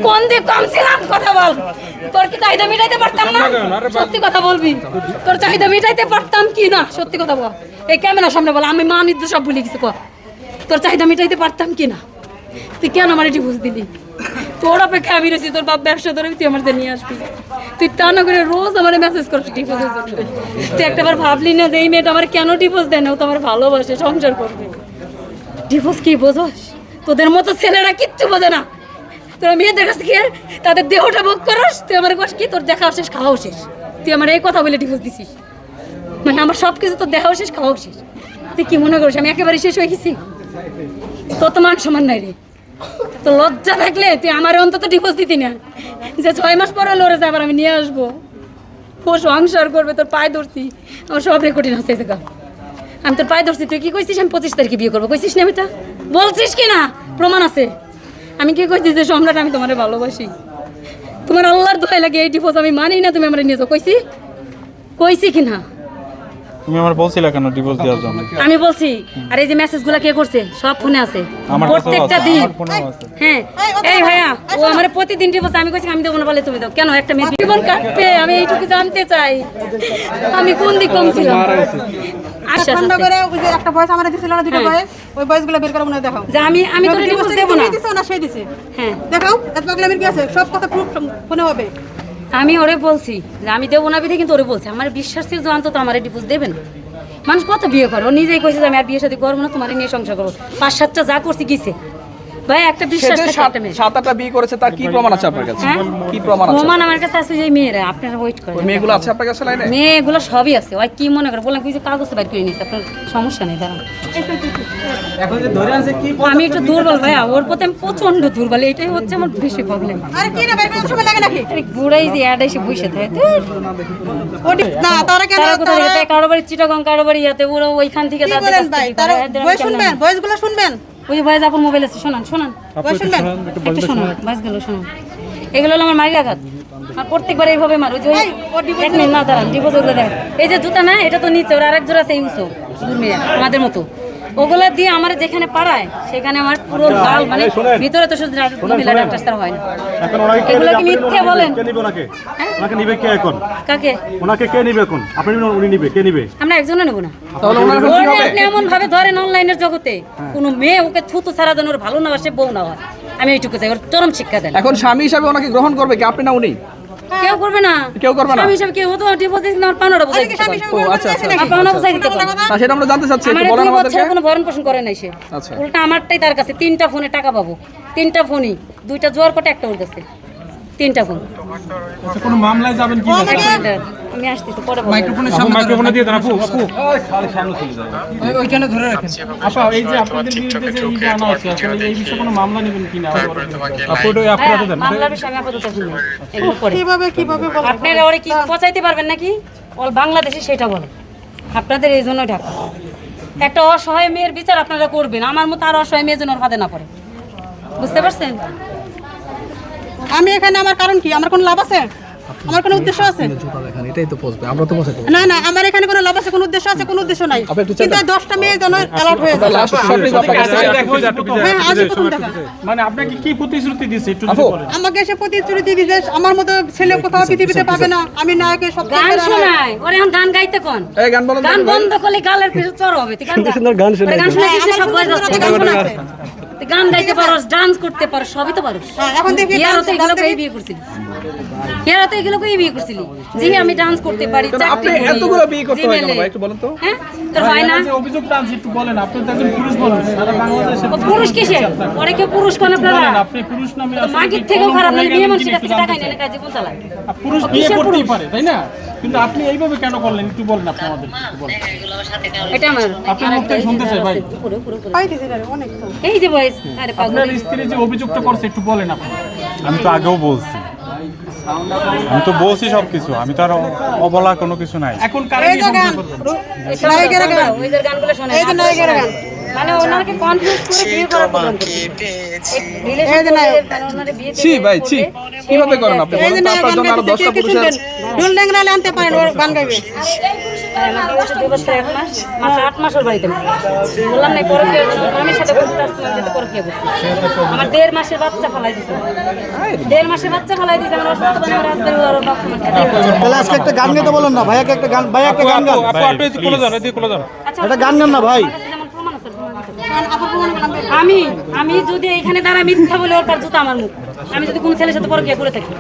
কোন দিক কম ছিলাম কথা বল। তোর কি চাহিদা মিটাইতে পারতাম না? সত্যি কথা বলবি। তোর চাহিদা মিটাইতে পারতাম কি না? সত্যি কথা বল। এই ক্যামেরার সামনে বল, আমি মা নির্দেশ সব ভুলে গেছি। তোর চাহিদা মিটাইতে পারতাম কি না? তুই কেন আমার ডিভোর্স দিলি? তোর অপেক্ষা আমি রয়েছি, তোর বাপ ব্যবসা ধরে তুই আমার নিয়ে আসবি। তুই তা না করে রোজ আমার মেসেজ করছিস ডিভোর্সের জন্য। তুই একটাবার ভাবলি না যে এই মেয়েটা আমার কেন ডিভোর্স দেয় না? ও তো আমার ভালোবাসে, সংসার করবে। ডিভোর্স কি বোঝোস? তোদের মতো ছেলেরা কিচ্ছু বোঝে না। তোরা মেয়েদের কাছে গিয়ে তাদের দেহটা ভোগ করস, তুই আমার কাছে কি তোর দেখাও শেষ খাওয়াও শেষ। তুই আমার এই কথা বলে ডিভোর্স দিছিস, মানে আমার সব কিছু তোর দেখাও শেষ খাওয়াও শেষ। তুই কি মনে করিস আমি একেবারে শেষ হয়ে গেছি? তোর তো মান সমান নাই রে। তো লজ্জা থাকলে তুই আমার অন্তত ডিভোর্স দিতি না, যে 6 মাস পরে লড়ে যায় আবার আমি নিয়ে আসবো। ও সংসার করবে, তোর পায়ে ধরছি, আমার সব রেকর্ডিং আছে। আমি তোর পায়ে ধরছি, তুই কি কইছিস আমি 25 তারিখে বিয়ে করবো? কইছিস না? এটা বলছিস কি না? প্রমাণ আছে। আমি কি কইছিস যে সম্রাট আমি তোমারে ভালোবাসি? তোমার আল্লাহর দোহাই লাগে এই ডিভোর্স আমি মানি না, তুমি আমার নিয়ে যাও। কইছি কি না? তুমি আমার বলছিলা কেন ডিভোর্স দেওয়ার জন্য? আমি বলছি। আর এই যে মেসেজগুলো কে করছে সব ফোনে আছে, প্রত্যেকটা দিন। হ্যাঁ এই ভাইয়া, ও আমার প্রতিদিন ডিভোর্স। আমি কইছি আমি দেবো না, বলে তুমি দাও। কেন? একটা মেয়ে জীবন কাটবে, আমি এইটুকু জানতে চাই। আমি কোন দিক কম ছিলাম? ঠান্ডা করে ওই যে একটা ভয়েস আমারে দিছিল না, দুটো ভয়েস, ওই ভয়েসগুলো বের করে মনে দেখাও যে আমি তো ডিভোর্স দেব না। দিছো না, সেই দিছে। হ্যাঁ দেখাও, এত পাগলামির কি আছে? সব কথা প্রুফ ফোনে হবে। আমি ওরে বলছি যে আমি দেবো না বিধে, কিন্তু ওরে বলছি আমার বিশ্বাস ছিল যে অন্তত আমার ডিভোর্স দেবে না। মানুষ কত বিয়ে করে, ও নিজেই কইছে যে আমি আর বিয়ে শাদী করবো না, তোমার নিয়ে সংসার করবো। 5-7টা যা করছি গিয়েছে ভাই, একটা বিশ্বাস থাকে। 7-8টা বিয়ে করেছে, তার কি প্রমাণ আছে আপনার কাছে? কি প্রমাণ আছে? প্রমাণ আমার কাছে আছে যে মেয়েরা, আপনারা ওয়েট করেন। ওই মেয়েগুলো আছে আপনার কাছে লাইনে? মেয়েগুলো সবই আছে। ওই কি মনে করে বললাম কি যে কাগজ বাইর করে নিয়েছে, আপনার সমস্যা নেই। দাঁড়ান, আমি একটু দুর্বল ভাইয়া, ওর প্রতি আমি প্রচন্ড দুর্বল, এটাই হচ্ছে আমার বেশি প্রবলেম। আরে কি না, বাইরে করতে সময় লাগে নাকি? আরে বুড়াই যে অ্যাড এসে বসে থাকে না তারা কেন? তারা কারো বাড়ি চিটাগং, কারো বাড়ি ইয়াতে, ওরা ওইখান থেকে কি বলেন ভাই? তারা ভয়েস শুনবেন, ভয়েসগুলো শুনবেন। ওই যে ভয়েস আপনার মোবাইল আছে, শোনান ভয়েস শুনবেন, একটু শোনান ভয়েসগুলো শোনান। এগুলো হলো আমার মারি আঘাত, আর প্রত্যেকবার এইভাবে মারো। যে এক মিনিট না দাঁড়ান, ডিভোর্স ওগুলো দেখ। এই যে জুতা না, এটা তো নিচে, ওর আরেক জোড়া আছে ইউসো দুর্মিয়া আমাদের মতো। ওগুলা দিয়ে আমার যেখানে পাড়ায় সেখানে আমার পুরো গাল, মানে ভিতরে তো শুধু মহিলা ডাক্তার হয় না। এগুলো কি মিথ্যে বলেন? ওনাকে নিবে কে এখন? কাকে? ওনাকে কে নিবে এখন? আপনি উনি নিবে, কে নিবে? আমরা একজনও নেব না। তাহলে ওনার এখন কি হবে? আপনি এমন ভাবে ধরেন অনলাইনের জগতে কোনো মেয়ে ওকে থুতু ছাড়া যেন ওর ভালো না বাসে, বউ না হয়। আমি এইটুকু চাই, ওর চরম শিক্ষা দেন। এখন স্বামী হিসাবে ওনাকে গ্রহণ করবে কি আপনি না উনি? কেউ করবে না। কেউ করবে না? স্বামী হিসাবে কেউ তো ডিভোর্স দিতে আমার পানোটা বুঝাই দিতে পারে। ও আচ্ছা আচ্ছা, পাওনা বুঝাই দিতে পারে। না সেটা আমরা জানতে চাচ্ছি, একটু আমার বলেন 2 আমাদেরকে। বছর কোনো ভরণ পোষণ করে নাই সে। আচ্ছা। উল্টা আমারটাই তার কাছে 3টা ফোনে টাকা পাবো। 3টা ফোনই, 2টা জোয়ার কোটে, একটা ওর কাছে। 3টা ফোন। আচ্ছা, কোনো মামলায় যাবেন কি? আমি আসতেছি পরে বলবো। মাইক্রোফোনে দিয়ে দেন আপু। ওইখানে ধরে রাখেন আপা। এই যে আপনাদের বিরুদ্ধে যে এই জানা আছে, আসলে এই বিষয়ে কোনো মামলা নেবেন কিনা? আপু ওটা আপনারা দেন। মামলার বিষয়ে আমি আপাতত শুনি এগুলো পরে। কিভাবে বলেন? আপনারা ওরে কি পচাইতে পারবেন নাকি? অল বাংলাদেশে সেটা বলে। আপনাদের এই জন্য ঢাকা একটা অসহায় মেয়ের বিচার আপনারা করবেন, আমার মতো আর অসহায় মেয়ে যেন ওর ফাঁদে না পড়ে। বুঝতে পারছেন? আমি এখানে আমার কারণ কি? আমার কোনো লাভ আছে? আমার কোনো উদ্দেশ্য আছে? এটাই তো পৌঁছবে, আমরা তো পৌঁছাতে না না, আমার এখানে কোনো লাভ আছে, কোনো উদ্দেশ্য আছে? কোনো উদ্দেশ্য নাই, কিন্তু 10টা মেয়ে যেন অ্যালার্ট হয়ে যায়। লাস্ট শর্টে আপনার কাছে হ্যাঁ, আজকে প্রথম দেখা। মানে আপনাকে কি প্রতিশ্রুতি দিয়েছে একটু আপু, বলেন। আমাকে এসে প্রতিশ্রুতি দিয়েছে আমার মতো ছেলে কোথাও পৃথিবীতে পাবে না, আমি নায়কের সব গান শোনায় ওরে, এখন গান গাইতে কোন? এই গান বলেন। গান বন্ধ করলে গালের পিছনে চড় হবে। তুই গান শোনায়, গান শোনাইছিস না? সব বয়স আছে, গান শোনাচ্ছে। তুই গান গাইতে পারোস, ডান্স করতে পারোস, সবই তো পারোস। এখন দেখি ইয়ারও তো এগুলোকে বিয়ে করছিলি, ইয়ারও তো এগুলোকে বিয়ে করছিলি। জি আমি ডান্স করতে পারি, আপনি চাকরি করি, এতগুলো বিয়ে করতে হয় কেন জিমেলে। ভাই একটু বলেন তো? হ্যাঁ তোর হয় না? এই যে অভিযোগটা আছে একটু বলেন। আপনি তো একজন পুরুষ মানুষ, সারা বাংলাদেশে ও পুরুষ কিসে? ওরে কেউ পুরুষ কোন আপনারা? বলেন। আপনি পুরুষ নামে আসলে মাগির কি থেকেও কলঙ্ক খারাপ, হয়ে মানে গেলেন মেয়ে মানুষের কিনা কাছ একটু থেকে জানতে টাকা নিয়ে চাই। জীবন চালায়। পুরুষ ও বিয়ে কিসের করতেই পুরুষ? পারে, তাই না? কিন্তু আপনি এইভাবে কেন করলেন একটু বলেন আপনি আমাদের একটু বলেন। এটা আমার আপনার মুখ থেকে শুনতে চাই ভাই। পুরো পুরো পুরো। পাইতেছি না রে, অনেক তো। এই যে বয়স, আরে পাগল। আপনার স্ত্রী যে অভিযোগটা করছে একটু বলেন আপনি। আমি তো আগেও বলছি, আমি তো বলছি সবকিছু, আমি তো আর অবলা কোনো কিছু নাই। এখন কারে এই যে নিয়ে গান, সংসার করবেন? নায়কের গান, ওই যে গানগুলো শোনে, এই যে নায়কের গান। মানে ওনাকে কনফিউজ করে বিয়ে করার প্রবলেম করছে। এই যে নায়ক। ছি ভাই ছি, কিভাবে করেন আপনি? এই বলেন যে তো, নায়ক আপনার গান জন্য আরো গাইতেছে, 10টা কে কে পুরুষের শুনবেন? ঢোল ড্যাংরা আনতে পারেন, ওর গান গাইবে। আমার বয়স 2 বছর 1 মাস, মাত্র 8 মাস ওর বাড়িতে আমি। বললাম না পরকীয়া মামির সাথে করতে আসতাম, আমি সাথে পরকীয়া করছি। আমার 1.5 মাসের বাচ্চা ফেলাই দিছে, 1.5 মাসের বাচ্চা ফেলাই দিছে। আমার অসুস্থ বাবা আমার হাজবেন্ড ওর বাপ মা। তাহলে আজকে একটা গান গাইতে বলেন না, ভাইয়াকে একটা গান, ভাই একটা গান গান, আপু আপনি এদিকে কোলে যান, এদিকে কোলে যান। আচ্ছা, একটা গান গান না ভাই। আমার কাছে যেমন প্রমাণ আছে, প্রমাণ আছে। আমি যদি এখানে দাঁড়ায় মিথ্যা বলে ওর কার জুতা আমার মুখ, আমি যদি কোনো ছেলের সাথে পরকীয়া করে থাকি